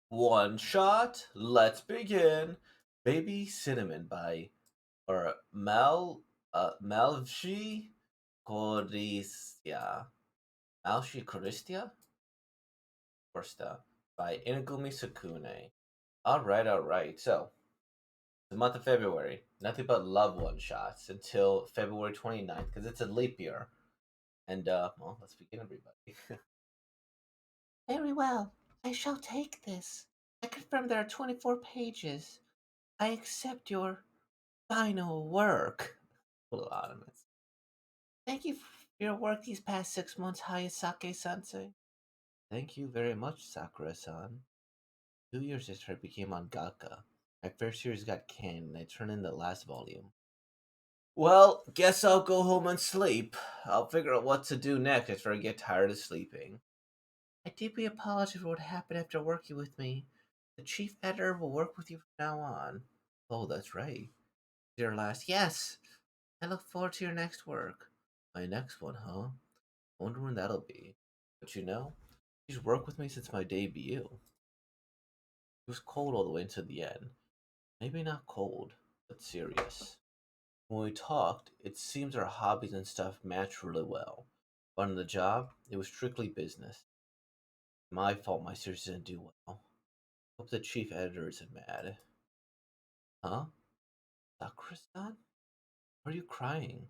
One shot. Let's begin. Baby Cinnamon by or Malvshi Koristia. Malshi Koristia? Korsta by Inagumi Sukune. Alright. So, the month of February. Nothing but love one shots until February 29th, because it's a leap year. And well, let's begin everybody. Very well. I shall take this. I confirm there are 24 pages. I accept your final work. Anonymous. Thank you for your work these past 6 months, Hayasake sensei. Thank you very much, Sakura san. 2 years after I became Mangaka, my first series got canned and I turned in the last volume. Well, guess I'll go home and sleep. I'll figure out what to do next after I get tired of sleeping. I deeply apologize for what happened after working with me. The chief editor will work with you from now on. Oh, that's right. Your last. Yes! I look forward to your next work. My next one, huh? I wonder when that'll be. But you know, she's worked with me since my debut. It was cold all the way until the end. Maybe not cold, but serious. When we talked, it seems our hobbies and stuff matched really well. But on the job, it was strictly business. My fault my series didn't do well. Hope the chief editor isn't mad. Huh? Sakura-san? Why are you crying?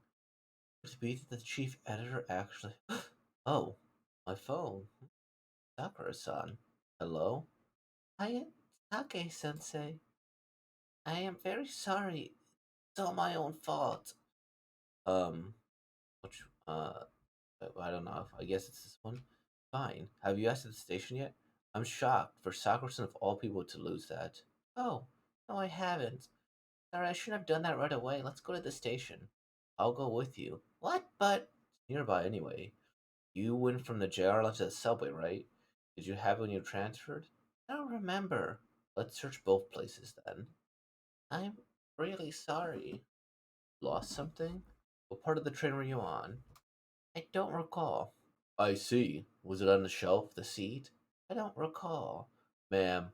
Could it be that the chief editor actually... Oh, my phone. Sakura-san. Hello? Hi, Take-sensei. I am very sorry. It's all my own fault. Um, which, I don't know. I guess it's this one. Fine. Have you asked at the station yet? I'm shocked for Sakura-san of all people to lose that. Oh, no, I haven't. Sorry, I shouldn't have done that right away. Let's go to the station. I'll go with you. What? But it's nearby anyway. You went from the JR line to the subway, right? Did you have it when you transferred? I don't remember. Let's search both places then. I'm really sorry. Lost something? What part of the train were you on? I don't recall. I see. Was it on the shelf, the seat? I don't recall. Ma'am,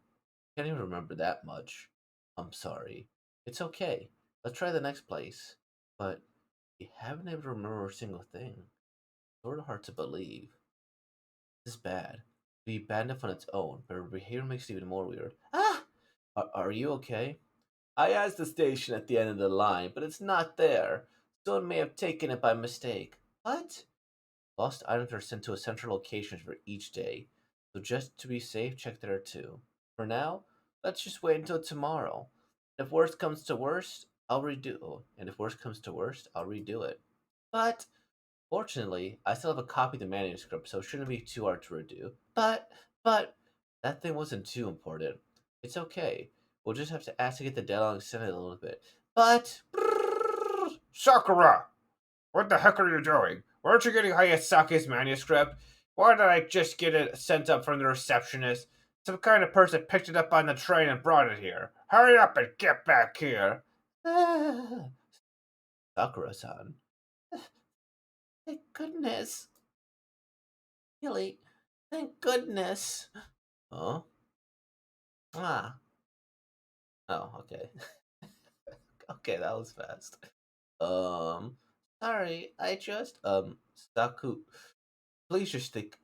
can't even remember that much. I'm sorry. It's okay. Let's try the next place. But you haven't able to remember a single thing. Sort of hard to believe. This is bad. Be bad enough on its own, but her behavior makes it even more weird. Ah! Are you okay? I asked the station at the end of the line, but it's not there. Someone may have taken it by mistake. What? Lost items are sent to a central location for each day, so just to be safe, check there too. For now, let's just wait until tomorrow. If worst comes to worst, I'll redo. And if worst comes to worst, I'll redo it. But fortunately, I still have a copy of the manuscript, so it shouldn't be too hard to redo. But that thing wasn't too important. It's okay. We'll just have to ask to get the deadline extended a little bit. But Sakura! What the heck are you doing? Weren't you getting Hayasaki's manuscript? Why did I just get it sent up from the receptionist? Some kind of person picked it up on the train and brought it here. Hurry up and get back here. Sakura-san. Thank goodness. Really? Thank goodness. Huh? Ah. Oh, okay. Okay, that was fast. Um, sorry, I just Saku. Please just think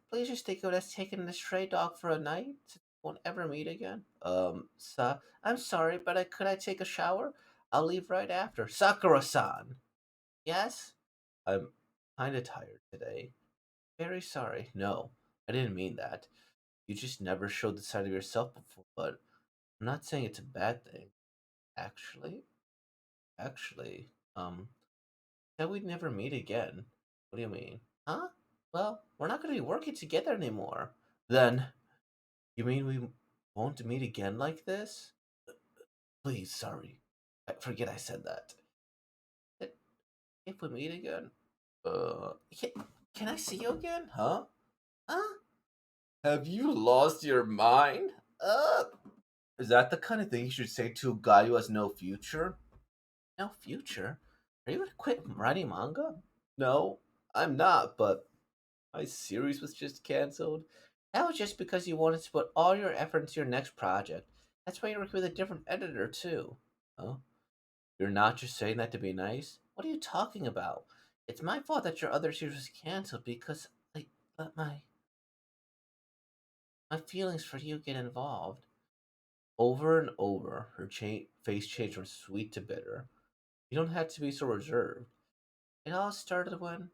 of us taking the stray dog for a night. Since we won't ever meet again. I'm sorry, but could I take a shower? I'll leave right after. Sakura-san. Yes. I'm kind of tired today. Very sorry. No, I didn't mean that. You just never showed the side of yourself before, but I'm not saying it's a bad thing. Actually, actually, said we'd never meet again. What do you mean? Huh? Well, we're not going to be working together anymore. Then, you mean we won't meet again like this? Please, sorry. I forget I said that. If we meet again, can I see you again? Huh? Huh? Have you lost your mind? Is that the kind of thing you should say to a guy who has no future? No future? Are you gonna quit writing manga? No, I'm not, but my series was just cancelled. That was just because you wanted to put all your effort into your next project. That's why you're working with a different editor, too. Oh? You're not just saying that to be nice? What are you talking about? It's my fault that your other series was canceled because I let my feelings for you get involved. Over and over, her face changed from sweet to bitter. You don't have to be so reserved. It all started when,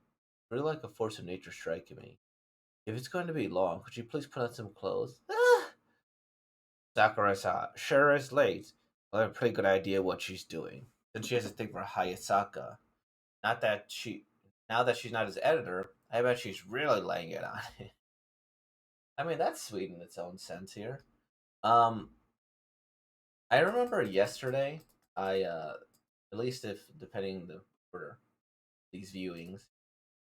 really like a force of nature striking me. If it's going to be long, could you please put on some clothes? Ah! Sakurai-san, sure is late. I have a pretty good idea what she's doing. Since she has a thing for Hayasaka. Not that she, now that she's not his editor, I bet she's really laying it on it. I mean, that's sweet in its own sense here. Um, I remember yesterday, at least if depending the order these viewings,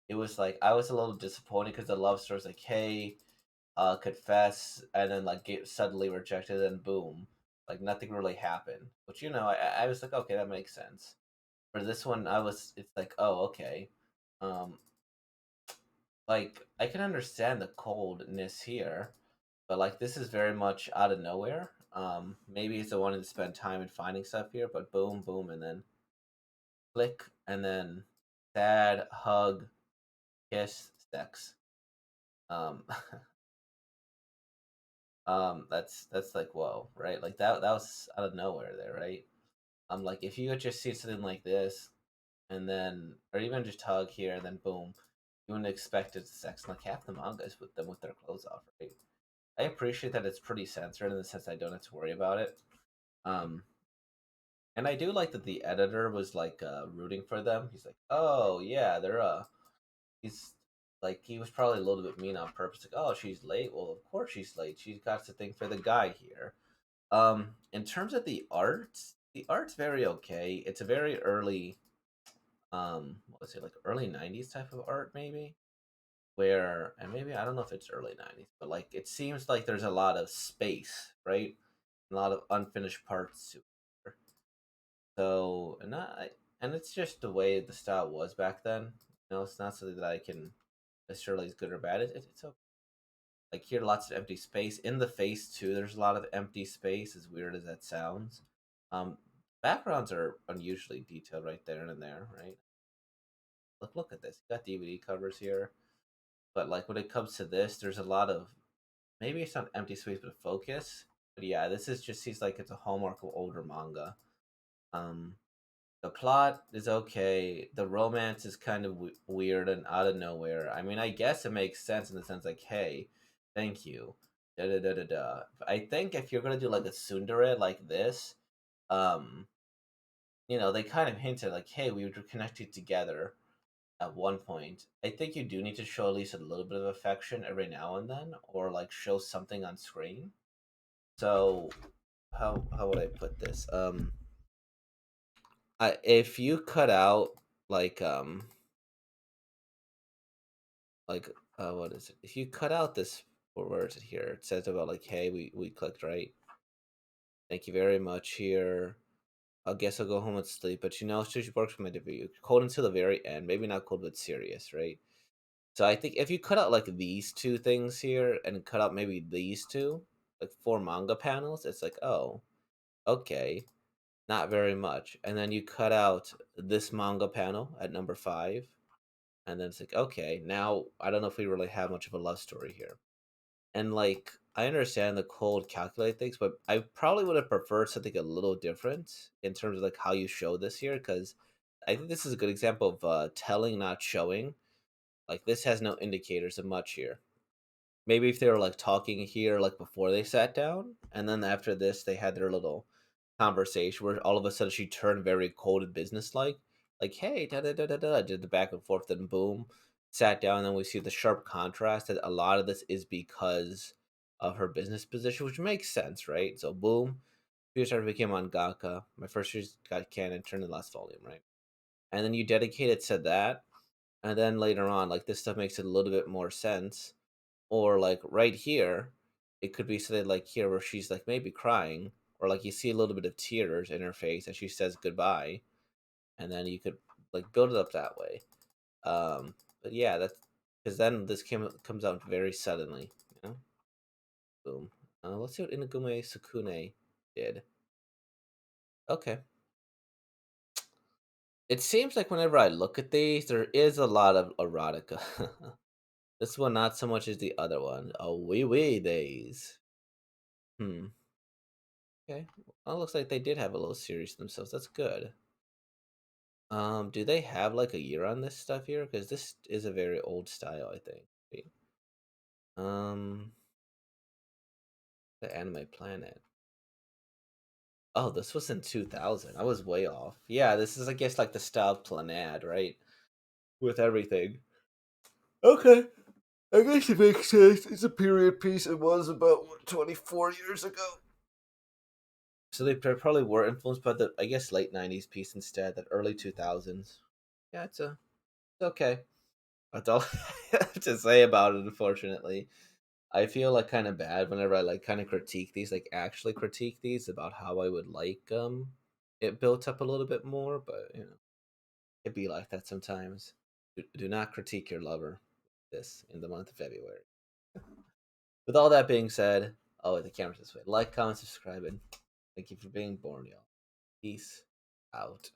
it was like I was a little disappointed because the love story's like, hey, confess, and then like get suddenly rejected, and boom, like nothing really happened. Which I was like, okay, that makes sense. For this one, it's like, oh, okay, um, like I can understand the coldness here, but like this is very much out of nowhere. Maybe it's a wanting to spend time and finding stuff here, but boom, boom, and then click, and then sad hug, kiss, sex. Um, that's like whoa, right? Like that was out of nowhere there, right? Like if you had just seen something like this, and then or even just hug here, and then boom, you wouldn't expect it sex. Like half the mangas with them with their clothes off, right? I appreciate that it's pretty censored in the sense I don't have to worry about it. Um, and I do like that the editor was like rooting for them. He's like, oh yeah, they're he's like he was probably a little bit mean on purpose. Like, oh, she's late. Well, of course she's late. She's got to think for the guy here. In terms of the art's very okay. It's a very early, what was it like early '90s type of art maybe, where and maybe I don't know if it's early '90s, but like it seems like there's a lot of space, right? A lot of unfinished parts to it. So and it's just the way the style was back then. It's not something that I can necessarily is good or bad. It's okay. Like here, lots of empty space in the face too. There's a lot of empty space, as weird as that sounds. Um, Backgrounds are unusually detailed right there and there, right? Look at this. You got DVD covers here, but like when it comes to this, there's a lot of maybe it's not empty space, but focus. But yeah, this is just seems like it's a hallmark of older manga. Um, the plot is okay. The romance is kind of weird and out of nowhere. I mean, I guess it makes sense in the sense like, hey, thank you. Da da da da da. I think if you're gonna do like a tsundere like this, um, they kind of hinted like, hey, we were connected together at one point. I think you do need to show at least a little bit of affection every now and then, or like show something on screen. So how would I put this? If you cut out like like what is it? If you cut out this where is it here? It says about like, hey, we clicked right. Thank you very much here. I guess I'll go home and sleep. But she works for my debut. Cold until the very end. Maybe not cold, but serious, right? So I think if you cut out like these two things here and cut out maybe these two, like four manga panels, it's like, oh, okay, not very much. And then you cut out this manga panel at number 5, and then it's like, okay, now I don't know if we really have much of a love story here. And like, I understand the cold calculate things, but I probably would have preferred something a little different in terms of like how you show this here, because I think this is a good example of telling, not showing. Like this has no indicators of much here. Maybe if they were like talking here like before they sat down, and then after this they had their little conversation where all of a sudden she turned very cold and businesslike, like hey da da da da da, did the back and forth, then boom, sat down, and then we see the sharp contrast that a lot of this is because of her business position, which makes sense, right? So boom, Future Star became Mangaka. My first series got canon, turned in the last volume, right? And then you dedicate it to that, and then later on, like this stuff makes it a little bit more sense, or like right here, it could be something like here where she's like maybe crying, or like you see a little bit of tears in her face as she says goodbye, and then you could like build it up that way. But yeah, that's because then this comes out very suddenly, you know. Boom. Let's see what Inagume Sukune did. Okay. It seems like whenever I look at these, there is a lot of erotica. This one not so much as the other one. Oh, wee days. Hmm. Okay. Well, it looks like they did have a little series themselves. That's good. Do they have like a year on this stuff here? Because this is a very old style, I think. Wait. Um, the Anime Planet. Oh, this was in 2000. I was way off. Yeah, this is, I guess, like the style Planad, right? With everything. Okay. I guess it makes sense. It's a period piece. It was about, what, 24 years ago? So they probably were influenced by the, I guess, late 90s piece instead, that early 2000s. Yeah, it's okay. That's all I have to say about it, unfortunately. I feel like kind of bad whenever I like kind of critique these, like actually critique these about how I would like it built up a little bit more, but it be like that sometimes. Do not critique your lover this in the month of February. With all that being said, oh, the camera's this way. Like, comment, subscribe, and thank you for being born, y'all. Peace out.